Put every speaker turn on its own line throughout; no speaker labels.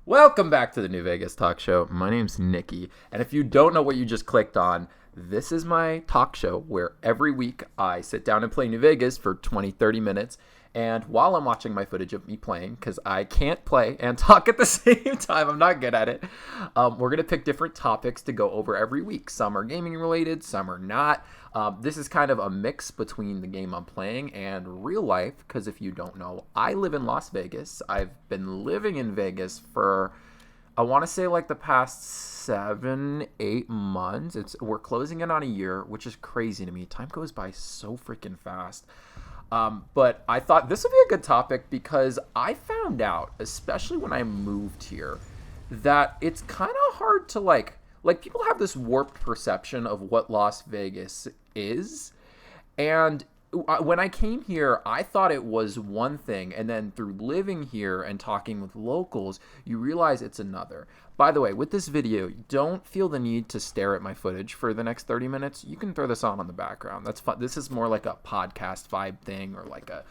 Welcome back to the New Vegas Talk Show. My name's Nikki, and if you don't know what you just clicked on, this is my talk show where every week I sit down and play New Vegas for 20, 30 minutes, and while I'm watching my footage of me playing, because I can't play and talk at the same time, I'm not good at it, we're going to pick different topics to go over every week. Some are gaming related, some are not. This is kind of a mix between the game I'm playing and real life, because if you don't know, I live in Las Vegas. I've been living in Vegas for, I want to say, like the past 7-8 months. We're closing in on a year, which is crazy to me. Time goes by so freaking fast. But I thought this would be a good topic because I found out, especially when I moved here, that it's kind of hard to like people have this warped perception of what Las Vegas is. And when I came here, I thought it was one thing. And then through living here and talking with locals, you realize it's another. By the way, with this video, don't feel the need to stare at my footage for the next 30 minutes. You can throw this on the background. That's fun. This is more like a podcast vibe thing, or like a,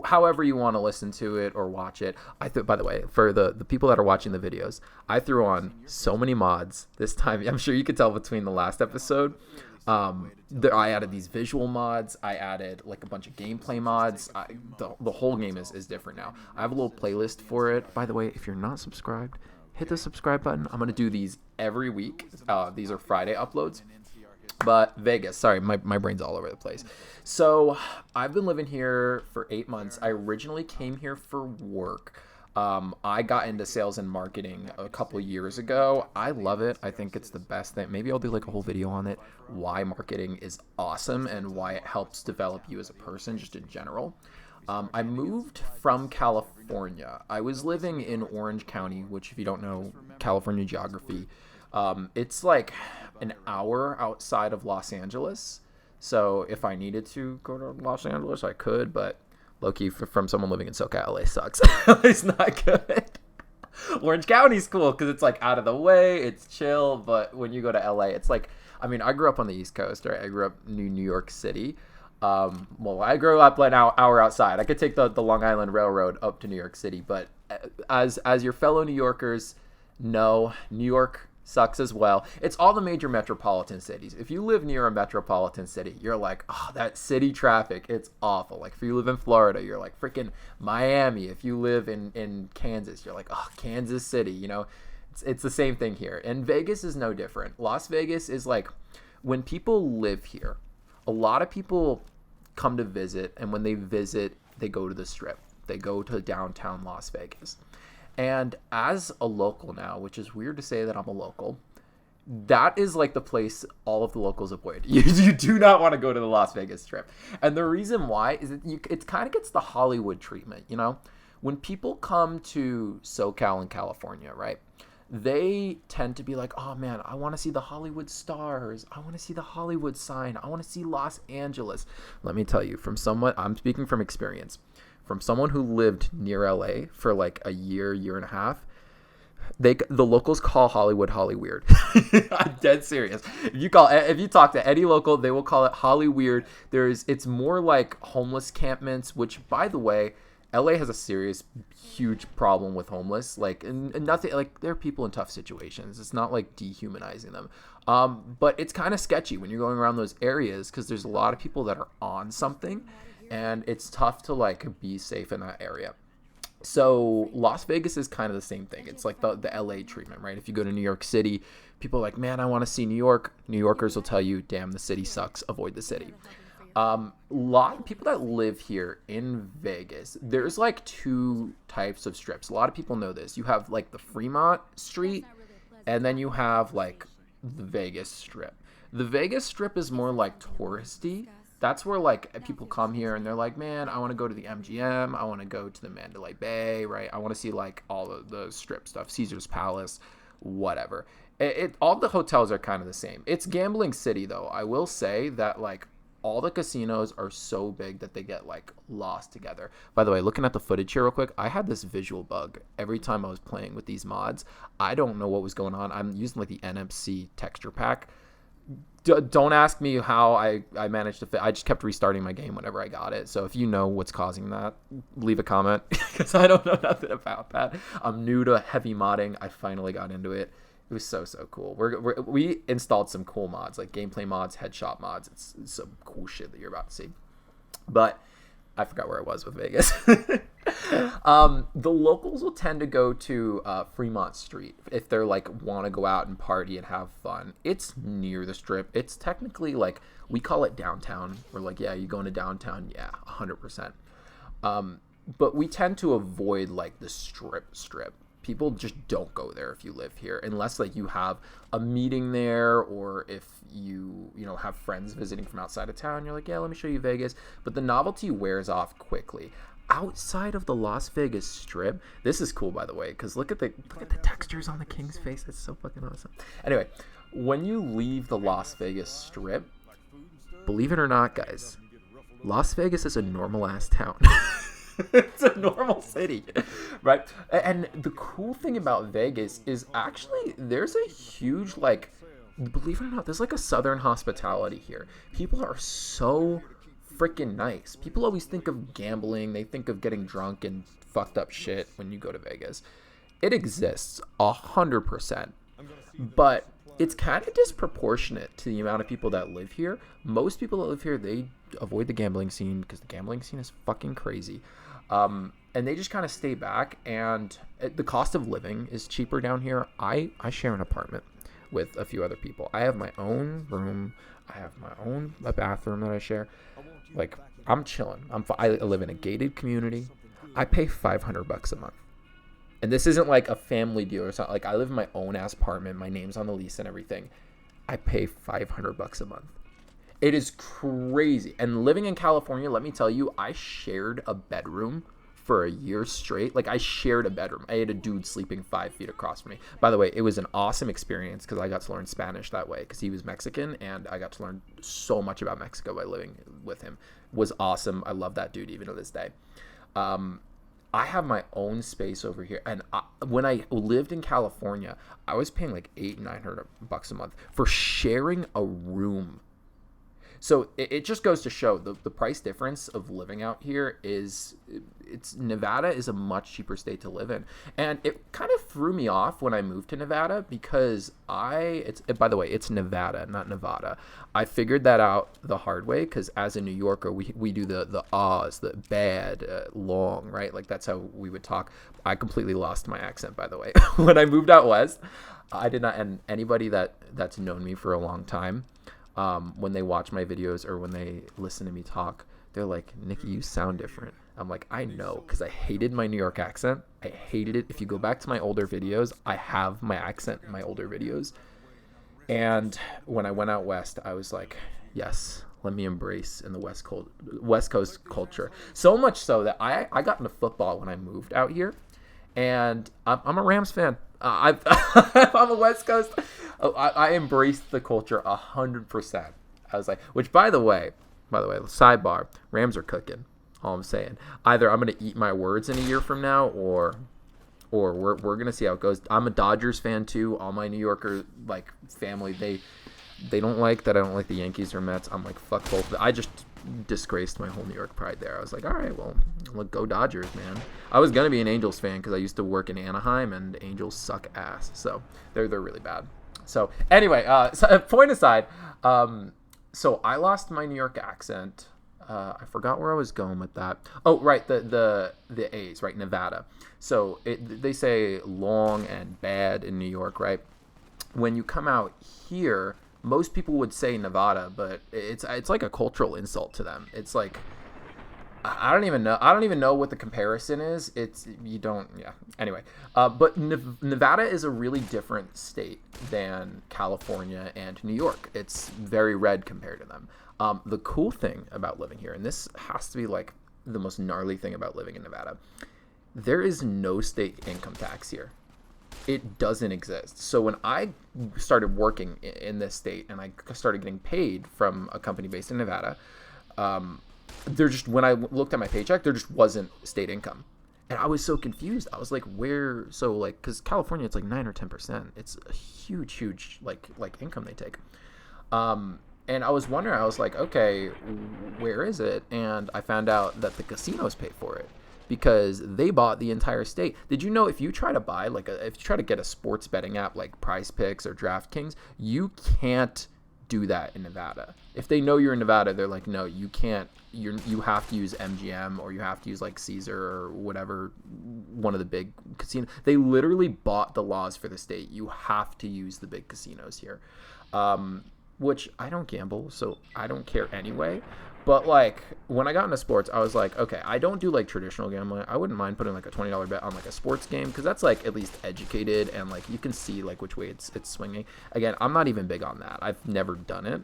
however you want to listen to it or watch it. By the way, for the people that are watching the videos, I threw on so many mods this time. I'm sure you could tell between the last episode. I added these visual mods. I added like a bunch of gameplay mods. The whole game is different now. I have a little playlist for it. By the way, if you're not subscribed, hit the subscribe button. I'm going to do these every week. These are Friday uploads. But Vegas, sorry, my brain's all over the place. So I've been living here for 8 months. I originally came here for work. I got into sales and marketing a couple years ago. I love it. I think it's the best thing. Maybe I'll do like a whole video on it, why marketing is awesome and why it helps develop you as a person just in general. I moved from California. I was living in Orange County, which if you don't know California geography, it's like an hour outside of Los Angeles. So if I needed to go to Los Angeles, I could, but low-key, from someone living in SoCal, LA sucks. LA's not good. Orange County's cool because it's like out of the way, it's chill, but when you go to LA, it's like, I mean, I grew up on the East Coast, right? I grew up in New York City. Well, I grew up an hour outside. I could take the Long Island Railroad up to New York City, but as your fellow New Yorkers know, New York sucks as well. It's all the major metropolitan cities. If you live near a metropolitan city, you're like, oh, that city traffic, it's awful. Like if you live in Florida, you're like freaking Miami. If you live in Kansas, you're like, oh, Kansas City. You know, it's the same thing here. And Vegas is no different. Las Vegas is like, when people live here, a lot of people come to visit, and when they visit, they go to the Strip. They go to downtown Las Vegas. And as a local now, which is weird to say that I'm a local, that is like the place all of the locals avoid. You do not want to go to the Las Vegas Strip. And the reason why is that it kind of gets the Hollywood treatment, you know? When people come to SoCal and California, right? They tend to be like, oh man, I want to see the Hollywood stars. I want to see the Hollywood sign. I want to see Los Angeles. Let me tell you, I'm speaking from experience. From someone who lived near LA for like a year and a half, the locals call Hollywood Hollyweird. I'm dead serious. If you talk to any local, they will call it Hollyweird. It's more like homeless campments, which by the way, LA has a serious, huge problem with homeless. Like, and nothing, like, there are people in tough situations. It's not like dehumanizing them. But it's kind of sketchy when you're going around those areas because there's a lot of people that are on something, and it's tough to like be safe in that area. So Las Vegas is kind of the same thing. It's like the LA treatment, right? If you go to New York City, people are like, man, I want to see New York. New Yorkers will tell you, damn, the city sucks. Avoid the city. A lot of people that live here in Vegas, there's like two types of strips. A lot of people know this. You have like the Fremont Street, and then you have like the Vegas Strip. The Vegas Strip is more like touristy. That's where like people come here and they're like, man, I want to go to the MGM. I want to go to the Mandalay Bay, right? I want to see like all of the strip stuff, Caesar's Palace, whatever. All the hotels are kind of the same. It's gambling city though. I will say that like all the casinos are so big that they get like lost together. By the way, looking at the footage here real quick, I had this visual bug every time I was playing with these mods. I don't know what was going on. I'm using like the NMC texture pack. Don't ask me how I managed to fit. I just kept restarting my game whenever I got it. So if you know what's causing that, leave a comment because I don't know nothing about that. I'm new to heavy modding. I finally got into it. It was so cool. We installed some cool mods like gameplay mods, headshot mods. It's some cool shit that you're about to see. But I forgot where I was with Vegas. The locals will tend to go to Fremont Street if they're like want to go out and party and have fun. It's near the Strip. It's technically like we call it downtown. We're like, yeah, you going to downtown? Yeah, 100%. But we tend to avoid like the strip. People just don't go there if you live here unless like you have a meeting there, or if you know have friends visiting from outside of town. You're like, yeah, let me show you Vegas. But the novelty wears off quickly. Outside of the Las Vegas Strip, this is cool, by the way, because look at the textures on the King's face. It's so fucking awesome. Anyway, when you leave the Las Vegas Strip, believe it or not, guys, Las Vegas is a normal ass town. It's a normal city, right? And the cool thing about Vegas is actually there's a huge, like, believe it or not, there's like a southern hospitality here. People are so freaking nice. People always think of gambling. They think of getting drunk and fucked up shit when you go to Vegas. It exists 100%, but it's kind of disproportionate to the amount of people that live here. Most people that live here, they avoid the gambling scene because the gambling scene is fucking crazy. And they just kind of stay back, and the cost of living is cheaper down here. I share an apartment with a few other people. I have my own room. I have my own bathroom that I share. Like, I'm chilling. I live in a gated community. I pay $500 a month. And this isn't like a family deal or something. Like, I live in my own ass apartment. My name's on the lease and everything. I pay $500 a month. It is crazy. And living in California, let me tell you, I shared a bedroom for a year straight. Like, I shared a bedroom. I had a dude sleeping 5 feet across from me. By the way, it was an awesome experience because I got to learn Spanish that way because he was Mexican, and I got to learn so much about Mexico by living with him. It was awesome. I love that dude even to this day. I have my own space over here, and when I lived in California, I was paying like $800-900 a month for sharing a room. So it just goes to show the price difference of living out here Nevada is a much cheaper state to live in. And it kind of threw me off when I moved to Nevada because by the way, it's Nevada, not Nevada. I figured that out the hard way because as a New Yorker, we do the ahs, the bad, long, right? Like that's how we would talk. I completely lost my accent, by the way. When I moved out west, I did not, and anybody that's known me for a long time, when they watch my videos or when they listen to me talk, they're like, Nikki, you sound different. I'm like, I know, because I hated my New York accent. I hated it. If you go back to my older videos, I have my accent in my older videos. And when I went out west, I was like, yes, let me embrace in the West Coast culture. So much so that I got into football when I moved out here. And I'm a Rams fan. I'm a West Coast. I embraced the culture 100%. I was like, which by the way, sidebar, Rams are cooking. All I'm saying. Either I'm gonna eat my words in a year from now, or we're gonna see how it goes. I'm a Dodgers fan too. All my New Yorker like family, they don't like that I don't like the Yankees or Mets. I'm like, fuck both. I just disgraced my whole New York pride there. I was like, all right, well, go Dodgers, man. I was gonna be an Angels fan because I used to work in Anaheim, and the Angels suck ass. So they're really bad. So anyway, point aside, so I lost my New York accent. I forgot where I was going with that. Oh, right, the A's, right, Nevada. So they say long and bad in New York, right? When you come out here, most people would say Nevada, but it's like a cultural insult to them. It's like I don't even know what the comparison is. Anyway, but Nevada is a really different state than California and New York. It's very red compared to them. The cool thing about living here, and this has to be like the most gnarly thing about living in Nevada, there is no state income tax here. It doesn't exist. So when I started working in this state and I started getting paid from a company based in Nevada, when I looked at my paycheck, there just wasn't state income. And I was so confused. I was like, because California, it's like 9 or 10%. It's a huge, like income they take. And I was wondering, I was like, okay, where is it? And I found out that the casinos pay for it because they bought the entire state. Did you know if you try to buy if you try to get a sports betting app like Prize Picks or DraftKings, you can't do that in Nevada. If they know you're in Nevada, they're like, no, you can't. You have to use MGM or you have to use like Caesar or whatever, one of the big casinos. They literally bought the laws for the state. You have to use the big casinos here. Which I don't gamble, so I don't care anyway. But like when I got into sports, I was like, okay, I don't do like traditional gambling. I wouldn't mind putting like a $20 bet on like a sports game because that's like at least educated and like you can see like which way it's swinging. Again, I'm not even big on that. I've never done it.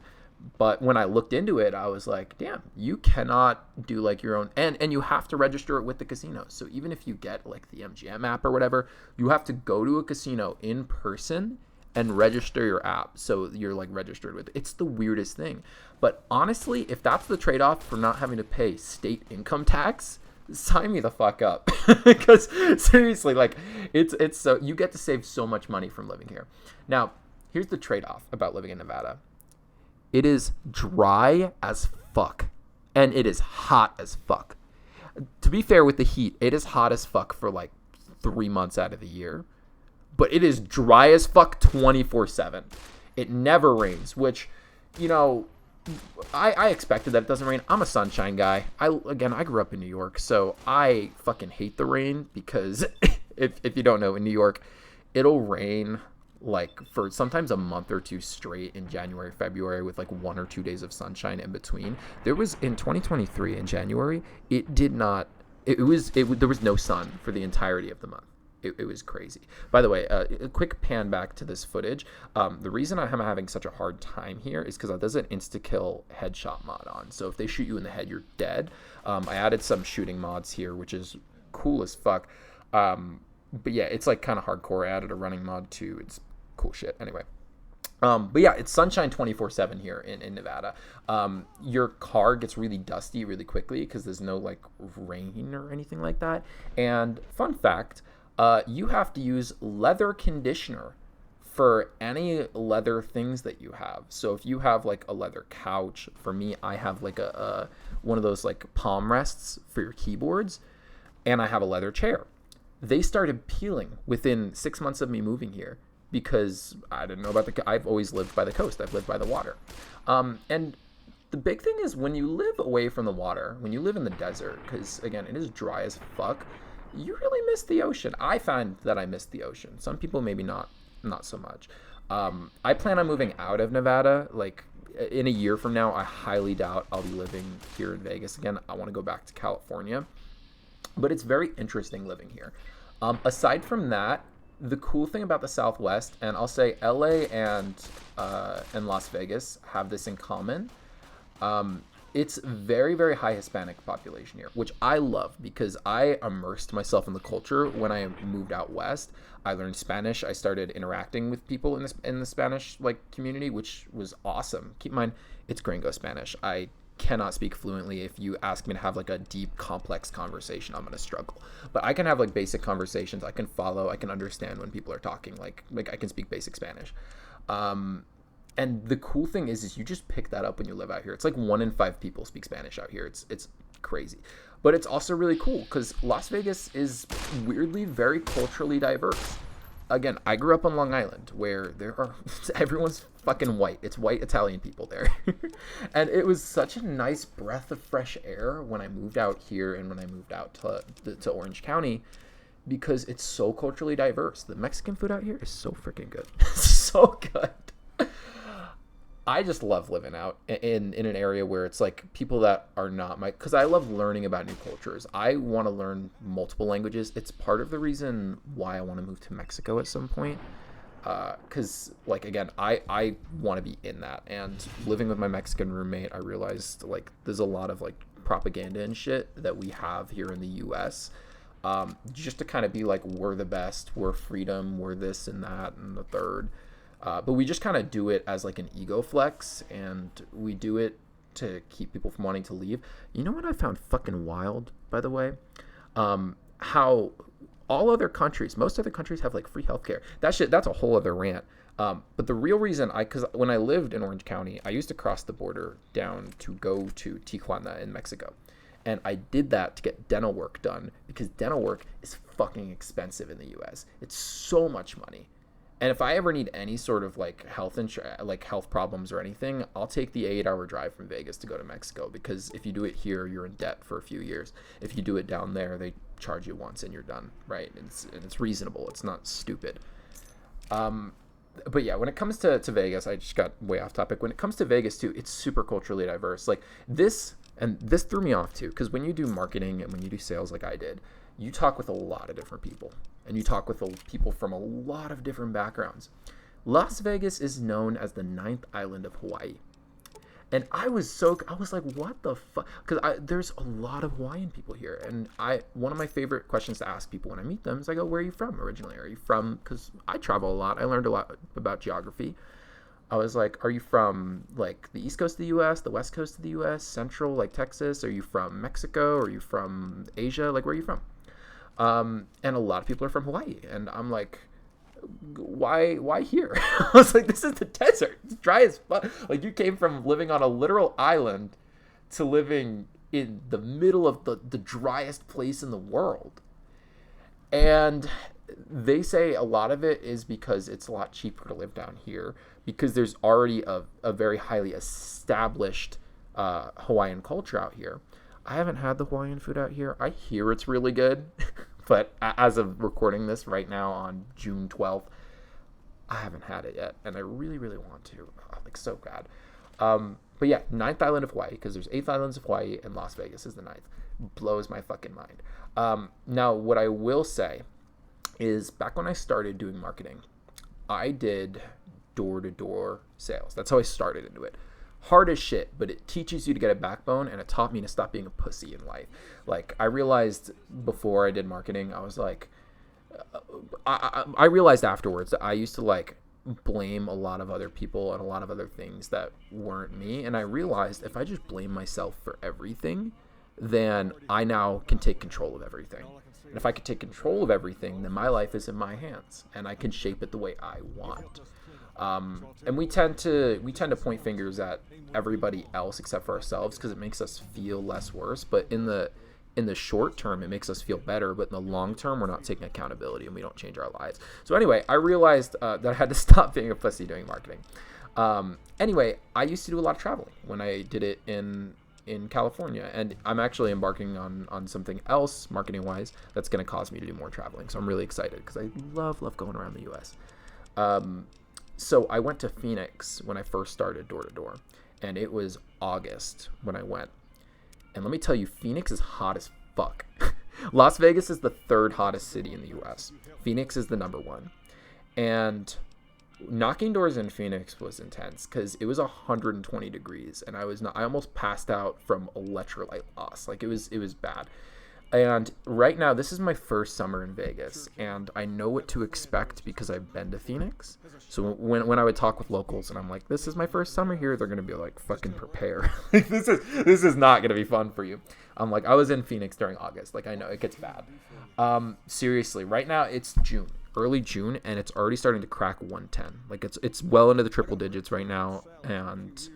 But when I looked into it, I was like, damn, you cannot do like your own and you have to register it with the casino. So even if you get like the MGM app or whatever, you have to go to a casino in person and register your app so you're like registered with it. It's the weirdest thing. But honestly, if that's the trade-off for not having to pay state income tax, sign me the fuck up. Because seriously, like it's so you get to save so much money from living here. Now, here's the trade-off about living in Nevada. It is dry as fuck and it is hot as fuck. To be fair with the heat, it is hot as fuck for like 3 months out of the year. But it is dry as fuck 24/7. It never rains, which, you know, I expected that it doesn't rain. I'm a sunshine guy. I grew up in New York, so I fucking hate the rain because if you don't know, in New York, it'll rain like for sometimes a month or two straight in January, February with like 1 or 2 days of sunshine in between. There was in 2023 in January, there was no sun for the entirety of the month. It was crazy. By the way, a quick pan back to this footage. The reason I'm having such a hard time here is because there's an insta-kill headshot mod on. So if they shoot you in the head, you're dead. I added some shooting mods here, which is cool as fuck. But yeah, it's like kind of hardcore. I added a running mod too. It's cool shit. Anyway. But yeah, it's sunshine 24/7 here in Nevada. Your car gets really dusty really quickly because there's no like rain or anything like that. And fun fact, you have to use leather conditioner for any leather things that you have. So if you have like a leather couch, for me, I have like a one of those like palm rests for your keyboards, and I have a leather chair. They started peeling within 6 months of me moving here because I didn't know about I've always lived by the coast. I've lived by the water. And the big thing is when you live away from the water, when you live in the desert, because again, it is dry as fuck, you really miss the ocean. I find that I miss the ocean. Some people maybe not so much. I plan on moving out of Nevada. Like in a year from now, I highly doubt I'll be living here in Vegas again. I want to go back to California. But it's very interesting living here. Aside from that, the cool thing about the Southwest, and I'll say LA and Las Vegas have this in common. It's very, very high Hispanic population here, which I love because I immersed myself in the culture when I moved out west. I learned Spanish. I started interacting with people in the Spanish like community, which was awesome. Keep in mind, it's Gringo Spanish. I cannot speak fluently. If you ask me to have like a deep, complex conversation, I'm gonna struggle. But I can have like basic conversations. I can follow. I can understand when people are talking. Like I can speak basic Spanish. And the cool thing is you just pick that up when you live out here. It's like 1 in 5 people speak Spanish out here. It's crazy. But it's also really cool because Las Vegas is weirdly very culturally diverse. Again, I grew up on Long Island where everyone's fucking white. It's white Italian people there. And it was such a nice breath of fresh air when I moved out here and when I moved out to Orange County because it's so culturally diverse. The Mexican food out here is so freaking good. So good. I just love living out in an area where it's like people that are not because I love learning about new cultures. I want to learn multiple languages. It's part of the reason why I want to move to Mexico at some point. Because like, again, I want to be in that. And living with my Mexican roommate, I realized like there's a lot of like propaganda and shit that we have here in the US. Just to kind of be like, we're the best, we're freedom, we're this and that and the third. But we just kind of do it as like an ego flex, and we do it to keep people from wanting to leave. You know what I found fucking wild, by the way? How All other countries, most other countries have like free healthcare. That's a whole other rant. But the real reason because when I lived in Orange County, I used to cross the border down to go to Tijuana in Mexico. And I did that to get dental work done because dental work is fucking expensive in the US. It's so much money. And if I ever need any sort of like health problems or anything, I'll take the 8-hour drive from Vegas to go to Mexico, because if you do it here, you're in debt for a few years. If you do it down there, they charge you once and you're done, right? And it's reasonable. It's not stupid. But yeah, when it comes to Vegas, I just got way off topic. When it comes to Vegas too, it's super culturally diverse. Like this threw me off too, because when you do marketing and when you do sales like I did, you talk with a lot of different people, and you talk with people from a lot of different backgrounds. Las Vegas is known as the ninth island of Hawaii. And I was like, what the fuck? Because there's a lot of Hawaiian people here. And one of my favorite questions to ask people when I meet them is I go, where are you from originally? Are you from, because I travel a lot. I learned a lot about geography. I was like, are you from like the East Coast of the U.S., the West Coast of the U.S., Central, like Texas? Are you from Mexico? Are you from Asia? Like, where are you from? And a lot of people are from Hawaii. And I'm like, why here? I was like, this is the desert. It's dry as fuck. Like, you came from living on a literal island to living in the middle of the driest place in the world. And they say a lot of it is because it's a lot cheaper to live down here, because there's already a very highly established Hawaiian culture out here. I haven't had the Hawaiian food out here. I hear it's really good. But as of recording this right now on June 12th, I haven't had it yet. And I really, really want to. Like, so bad. But yeah, ninth island of Hawaii, because there's 8 islands of Hawaii, and Las Vegas is the ninth. Blows my fucking mind. Now, what I will say is, back when I started doing marketing, I did door-to-door sales. That's how I started into it. Hard as shit, but it teaches you to get a backbone, and it taught me to stop being a pussy in life. Like, I realized before I did marketing, I was like, I realized afterwards that I used to like blame a lot of other people and a lot of other things that weren't me. And I realized if I just blame myself for everything, then I now can take control of everything. And if I can take control of everything, then my life is in my hands, and I can shape it the way I want. And we tend to point fingers at everybody else except for ourselves, because it makes us feel less worse. But in the short term, it makes us feel better. But in the long term, we're not taking accountability, and we don't change our lives. So anyway, I realized that I had to stop being a pussy doing marketing. Anyway, I used to do a lot of traveling when I did it in California, and I'm actually embarking on something else marketing wise that's going to cause me to do more traveling. So I'm really excited, because I love going around the US. So I went to Phoenix when I first started door to door, and it was August when I went. And let me tell you, Phoenix is hot as fuck. Las Vegas is the 3rd hottest city in the US. Phoenix is the number 1. And knocking doors in Phoenix was intense, because it was 120 degrees, and I almost passed out from electrolyte loss. Like, it was bad. And right now, this is my first summer in Vegas, and I know what to expect because I've been to Phoenix. So when I would talk with locals and I'm like, this is my first summer here, they're going to be like, fucking prepare. This is not going to be fun for you. I'm like, I was in Phoenix during August. Like, I know it gets bad. Seriously, right now it's June, early June, and it's already starting to crack 110. Like, it's well into the triple digits right now, and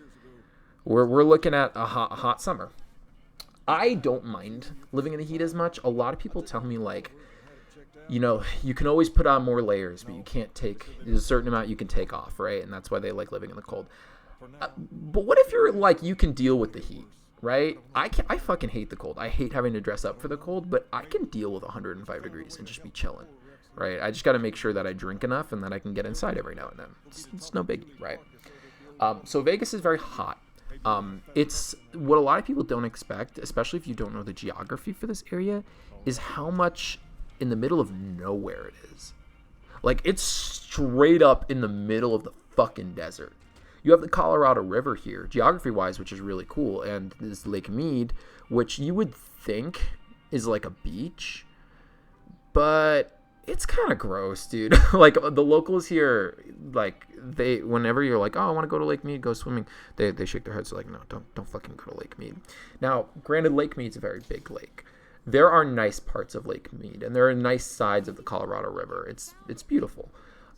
we're looking at a hot summer. I don't mind living in the heat as much. A lot of people tell me, like, you know, you can always put on more layers, but you can't there's a certain amount you can take off, right? And that's why they like living in the cold. But what if you're like, you can deal with the heat, right? I fucking hate the cold. I hate having to dress up for the cold, but I can deal with 105 degrees and just be chilling, right? I just got to make sure that I drink enough and that I can get inside every now and then. It's no biggie, right? So Vegas is very hot. It's what a lot of people don't expect, especially if you don't know the geography for this area, is how much in the middle of nowhere it is. Like, it's straight up in the middle of the fucking desert. You have the Colorado River here, geography-wise, which is really cool, and this Lake Mead, which you would think is like a beach, but it's kind of gross, dude. Like, the locals here, like, whenever you're like, oh, I want to go to Lake Mead, go swimming, they shake their heads like, no, don't fucking go to Lake Mead. Now, granted, Lake Mead's a very big lake. there are nice parts of Lake Mead, and there are nice sides of the Colorado River. It's beautiful.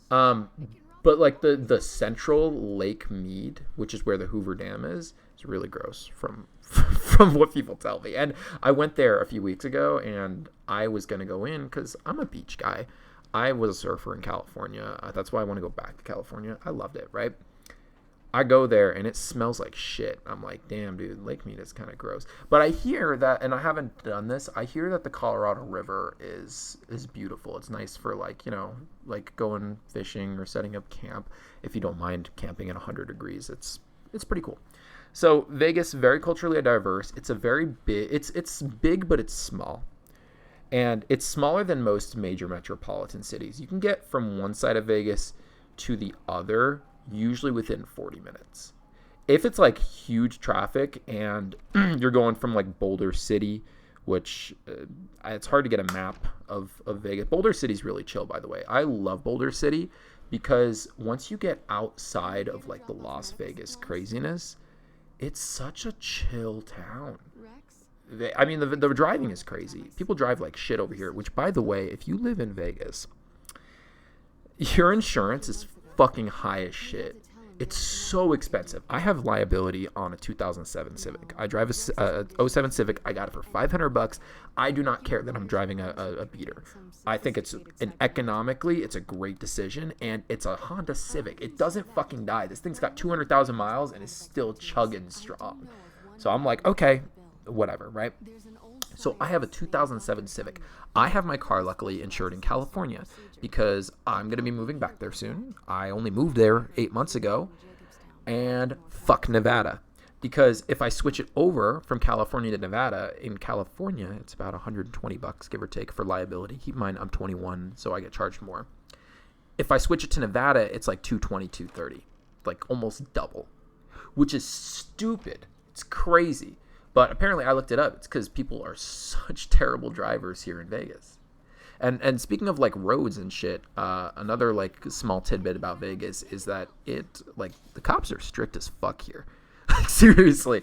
But like the central Lake Mead, which is where the Hoover Dam is really gross from from what people tell me. And I went there a few weeks ago, and I was gonna go in because I'm a beach guy. I was a surfer in California. That's why I want to go back to California. I loved it, right? I go there and it smells like shit. I'm like, damn, dude, Lake Mead is kind of gross. But I hear that, and I haven't done this, I hear that the Colorado River is beautiful. It's nice for like, you know, like going fishing or setting up camp. If you don't mind camping at 100 degrees, it's pretty cool. So Vegas, very culturally diverse. It's a very big, it's big, but it's small. And it's smaller than most major metropolitan cities. You can get from one side of Vegas to the other usually within 40 minutes. If it's like huge traffic and you're going from like Boulder City, which it's hard to get a map of Vegas. Boulder City's really chill, by the way. I love Boulder City because once you get outside of like the Las Vegas craziness, it's such a chill town. I mean, the driving is crazy. People drive like shit over here, which, by the way, if you live in Vegas, your insurance is fucking high as shit. It's so expensive. I have liability on a 2007 Civic. I drive a 07 Civic. I got it for $500. I do not care that I'm driving a beater. I think it's economically, it's a great decision, and it's a Honda Civic. It doesn't fucking die. This thing's got 200,000 miles and is still chugging strong. So I'm like, okay, whatever, right? So I have a 2007 Civic. I have my car luckily insured in California because I'm going to be moving back there soon. I only moved there 8 months ago. And fuck Nevada. Because if I switch it over from California to Nevada, in California, it's about $120, give or take, for liability. Keep in mind, I'm 21, so I get charged more. If I switch it to Nevada, it's like $220, $230. Like almost double. Which is stupid. It's crazy. But apparently I looked it up. It's because people are such terrible drivers here in Vegas. And speaking of like roads and shit, another like small tidbit about Vegas is that the cops are strict as fuck here. Seriously,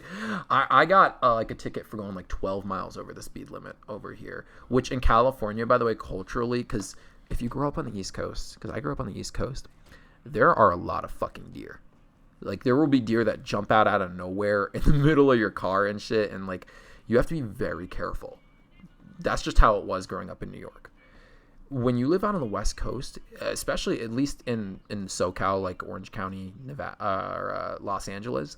I got like a ticket for going like 12 miles over the speed limit over here, which in California, by the way, culturally, because if you grow up on the East Coast, because I grew up on the East Coast, there are a lot of fucking deer. Like, there will be deer that jump out of nowhere in the middle of your car and shit, and, like, you have to be very careful. That's just how it was growing up in New York. When you live out on the West Coast, especially at least in SoCal, like Orange County, Nevada, or Los Angeles,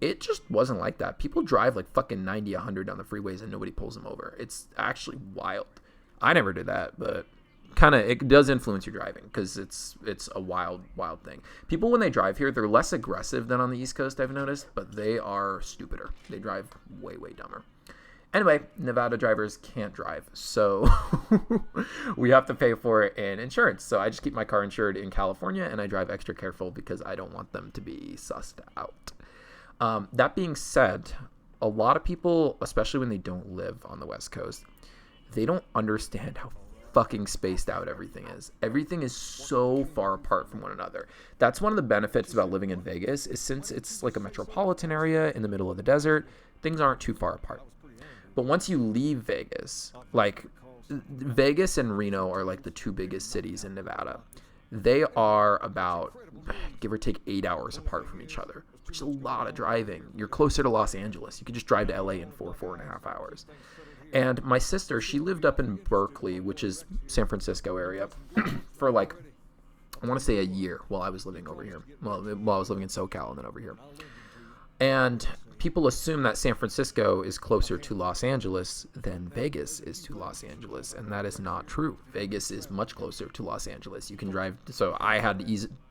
it just wasn't like that. People drive, like, fucking 90, 100 down the freeways, and nobody pulls them over. It's actually wild. I never did that, but kind of it does influence your driving because it's a wild thing. People, when they drive here, they're less aggressive than on the East Coast, I've noticed, but they are stupider. They drive way dumber. Anyway, Nevada drivers can't drive, so we have to pay for it in insurance. So I just keep my car insured in California, and I drive extra careful because I don't want them to be sussed out. That being said, a lot of people, especially when they don't live on the West Coast, they don't understand how fucking spaced out everything is. Everything is so far apart from one another. That's one of the benefits about living in Vegas, is since it's like a metropolitan area in the middle of the desert, things aren't too far apart. But once you leave Vegas, like Vegas and Reno are like the two biggest cities in Nevada. They are about, give or take, 8 hours apart from each other, which is a lot of driving. You're closer to Los Angeles. You could just drive to LA in 4.5 hours. And my sister, she lived up in Berkeley, which is San Francisco area, for like, I want to say a year while I was living over here. While I was living in SoCal and then over here. And people assume that San Francisco is closer to Los Angeles than Vegas is to Los Angeles. And that is not true. Vegas is much closer to Los Angeles. You can drive. So I had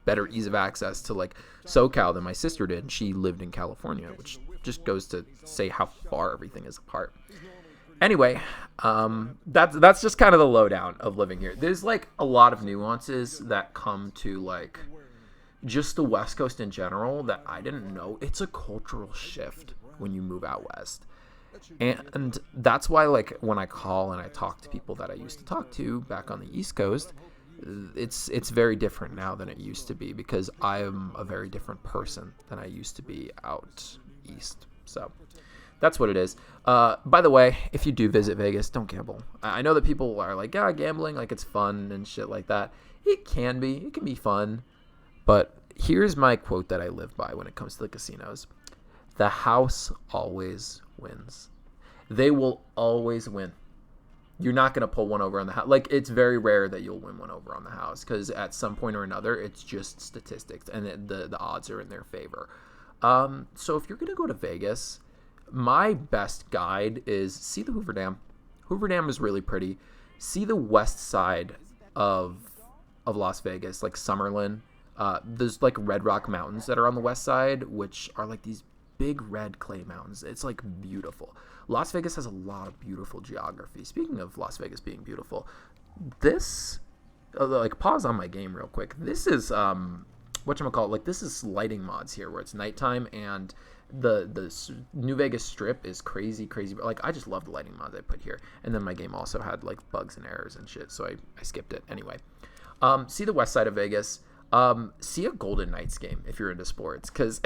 better ease of access to like SoCal than my sister did. And she lived in California, which just goes to say how far everything is apart. Anyway, that's just kind of the lowdown of living here. There's like a lot of nuances that come to like just the West Coast in general that I didn't know. It's a cultural shift when you move out west. And that's why like when I call and I talk to people that I used to talk to back on the East Coast, it's very different now than it used to be because I am a very different person than I used to be out east. So That's what it is. By the way, if you do visit Vegas, don't gamble. I know that people are like, yeah, gambling, like it's fun and shit like that. It can be. It can be fun. But here's my quote that I live by when it comes to the casinos. The house always wins. They will always win. You're not going to pull one over on the house. Like, it's very rare that you'll win one over on the house because at some point or another, it's just statistics and the odds are in their favor. So if you're going to go to Vegas, my best guide is see the Hoover Dam. Hoover Dam is really pretty. See the west side of Las Vegas, like Summerlin. There's like Red Rock Mountains that are on the west side, which are like these big red clay mountains. It's like beautiful. Las Vegas has a lot of beautiful geography. Speaking of Las Vegas being beautiful, this like pause on my game real quick. This is whatchamacallit, like this is lighting mods here where it's nighttime and the New Vegas Strip is crazy. Like I just love the lighting mods I put here. And then my game also had like bugs and errors and shit, so I skipped it. Anyway, see the west side of Vegas. See a Golden Knights game if you're into sports, because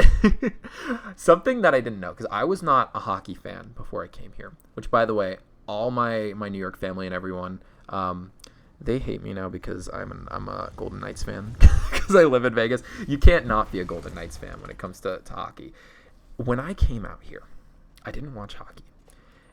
something that I didn't know, because I was not a hockey fan before I came here, which by the way, all my New York family and everyone, they hate me now because I'm a Golden Knights fan because I live in Vegas. You can't not be a Golden Knights fan when it comes to hockey. When I came out here, I didn't watch hockey.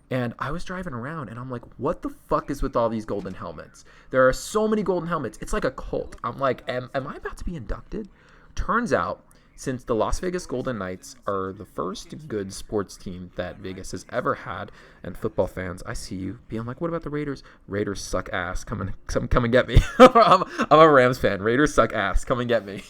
And I was driving around, and I'm like, what the fuck is with all these golden helmets? There are so many golden helmets. It's like a cult. I'm like, am I about to be inducted? Turns out, since the Las Vegas Golden Knights are the first good sports team that Vegas has ever had, and football fans, I see you being like, what about the Raiders? Raiders suck ass. Come and get me. I'm a Rams fan. Raiders suck ass. Come and get me.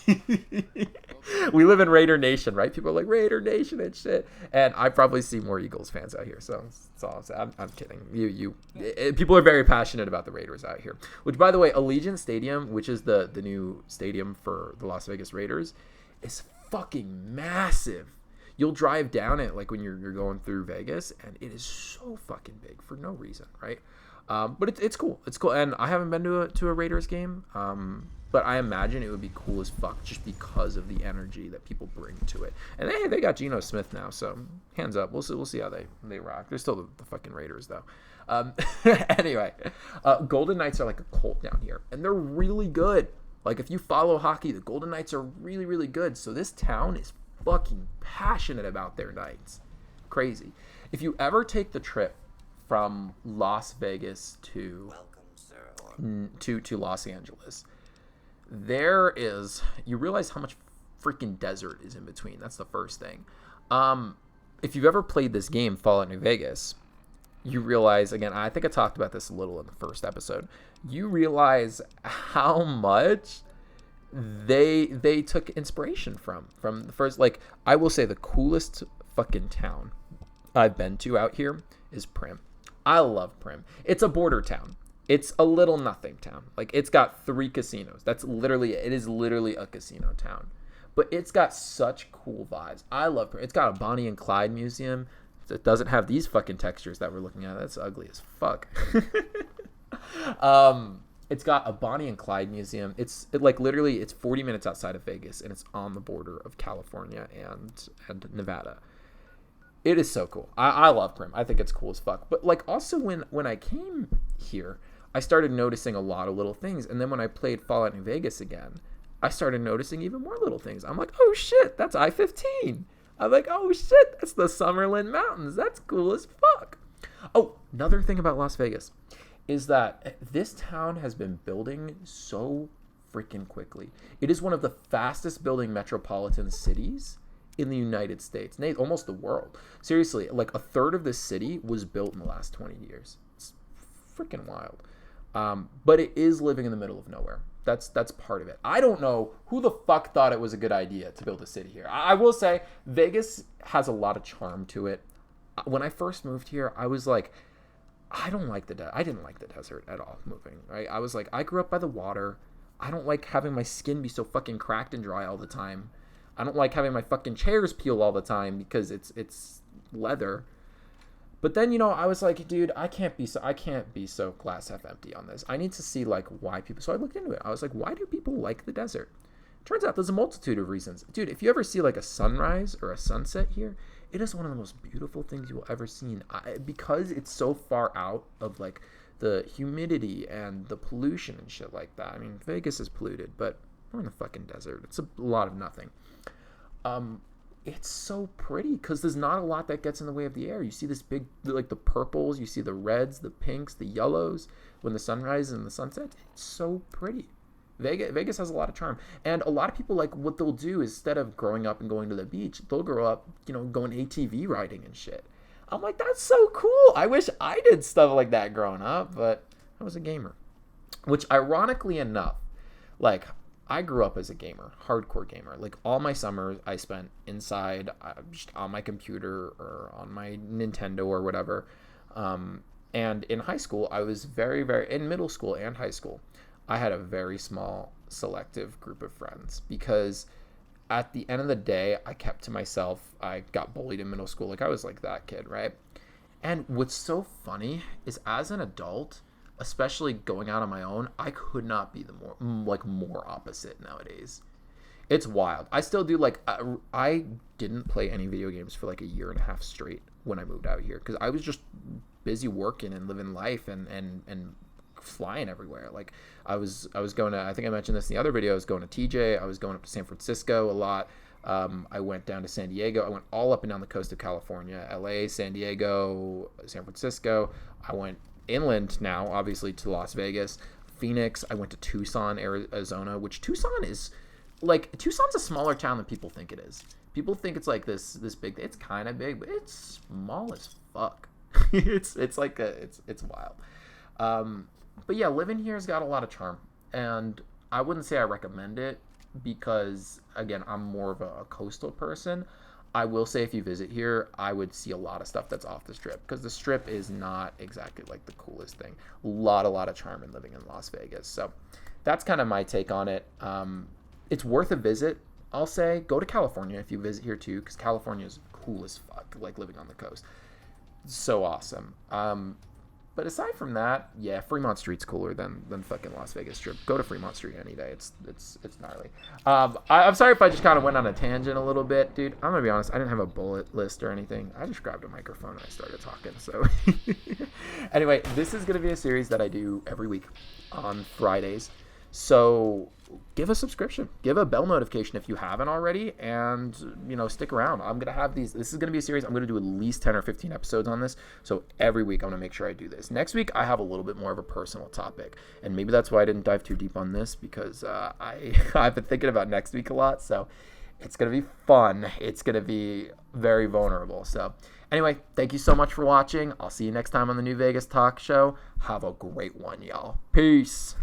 We live in Raider Nation, right? People are like Raider Nation and shit. And I probably see more Eagles fans out here. So that's all I'm saying. I'm kidding. People are very passionate about the Raiders out here. Which, by the way, Allegiant Stadium, which is the new stadium for the Las Vegas Raiders, is fucking massive. You'll drive down it like when you're going through Vegas, and it is so fucking big for no reason, right? But it's cool. It's cool, and I haven't been to a Raiders game. But I imagine it would be cool as fuck just because of the energy that people bring to it. And they got Geno Smith now, so hands up. We'll see how they rock. They're still the fucking Raiders though. Anyway, Golden Knights are like a cult down here, and they're really good. Like if you follow hockey, the Golden Knights are really, really good. So this town is fucking passionate about their Knights. Crazy. If you ever take the trip from Las Vegas to Los Angeles, you realize how much freaking desert is in between. That's the first thing. If you've ever played this game, Fallout New Vegas, you realize, again, I think I talked about this a little in the first episode, you realize how much they took inspiration from the first, like, I will say the coolest fucking town I've been to out here is Prim. I love Prim. It's a border town. It's a little nothing town. Like, it's got 3 casinos. It is literally a casino town. But it's got such cool vibes. I love it. It's got a Bonnie and Clyde museum. It doesn't have these fucking textures that we're looking at. That's ugly as fuck. It's got a Bonnie and Clyde museum. It's 40 minutes outside of Vegas, and it's on the border of California and Nevada. It is so cool. I love Prim. I think it's cool as fuck. But like also when I came here, I started noticing a lot of little things. And then when I played Fallout New Vegas again, I started noticing even more little things. I'm like, oh shit, that's I-15. I'm like, oh shit, that's the Summerlin Mountains. That's cool as fuck. Oh, another thing about Las Vegas is that this town has been building so freaking quickly. It is one of the fastest building metropolitan cities in the United States, almost the world. Seriously, like a third of the city was built in the last 20 years. It's freaking wild. But it is living in the middle of nowhere. That's part of it. I don't know who the fuck thought it was a good idea to build a city here. I will say Vegas has a lot of charm to it. When I first moved here, I was like, I didn't like the desert at all moving, right? I was like, I grew up by the water. I don't like having my skin be so fucking cracked and dry all the time. I don't like having my fucking chairs peel all the time because it's leather. But then, I was like, dude, I can't be so glass half empty on this. I need to see like why people. So I looked into it. I was like, why do people like the desert? Turns out there's a multitude of reasons. Dude, if you ever see like a sunrise or a sunset here, it is one of the most beautiful things you will ever see. Because it's so far out of like the humidity and the pollution and shit like that. I mean, Vegas is polluted, but we're in the fucking desert. It's a lot of nothing. It's so pretty because there's not a lot that gets in the way of the air. You see this big, like the purples, you see the reds, the pinks, the yellows when the sun rises and the sunset. It's so pretty. Vegas has a lot of charm. And a lot of people, like, what they'll do is instead of growing up and going to the beach, they'll grow up, going ATV riding and shit. I'm like, that's so cool. I wish I did stuff like that growing up, but I was a gamer. Which, ironically enough, like, I grew up as a gamer, hardcore gamer. Like, all my summers I spent inside, just on my computer or on my Nintendo or whatever. And in high school, I was in middle school and high school, I had a very small, selective group of friends because at the end of the day, I kept to myself. I got bullied in middle school. Like, I was like that kid, right? And what's so funny is as an adult, especially going out on my own, I could not be the more opposite nowadays. It's wild. I still do, like, I didn't play any video games for like a year and a half straight when I moved out here because I was just busy working and living life and flying everywhere. Like, I was going to, I think I mentioned this in the other video, I was going to TJ, I was going up to San Francisco a lot. I went down to San Diego. I went all up and down the coast of California, LA, San Diego, San Francisco. I went inland now, obviously, to Las Vegas, Phoenix. I went to Tucson, Arizona, which Tucson's a smaller town than people think it is. People think it's like this big. It's kind of big, but it's small as fuck. it's wild. But yeah, living here has got a lot of charm, and I wouldn't say I recommend it because, again, I'm more of a coastal person. I will say if you visit here, I would see a lot of stuff that's off the strip because the strip is not exactly like the coolest thing. A lot of charm in living in Las Vegas. So that's kind of my take on it. It's worth a visit. I'll say go to California if you visit here too, because California is cool as fuck, like living on the coast. So awesome. But aside from that, yeah, Fremont Street's cooler than fucking Las Vegas Strip. Go to Fremont Street any day. It's gnarly. I'm sorry if I just kind of went on a tangent a little bit, dude. I'm gonna be honest. I didn't have a bullet list or anything. I just grabbed a microphone and I started talking. So anyway, this is gonna be a series that I do every week on Fridays. So give a subscription, give a bell notification if you haven't already, and stick around. I'm gonna have these. This is gonna be a series. I'm gonna do at least 10 or 15 episodes on this. So every week I'm gonna make sure I do this. Next week I have a little bit more of a personal topic, and maybe that's why I didn't dive too deep on this because I've been thinking about next week a lot. So it's gonna be fun. It's gonna be very vulnerable. So anyway, thank you so much for watching. I'll see you next time on the New Vegas Talk Show. Have a great one, y'all. Peace.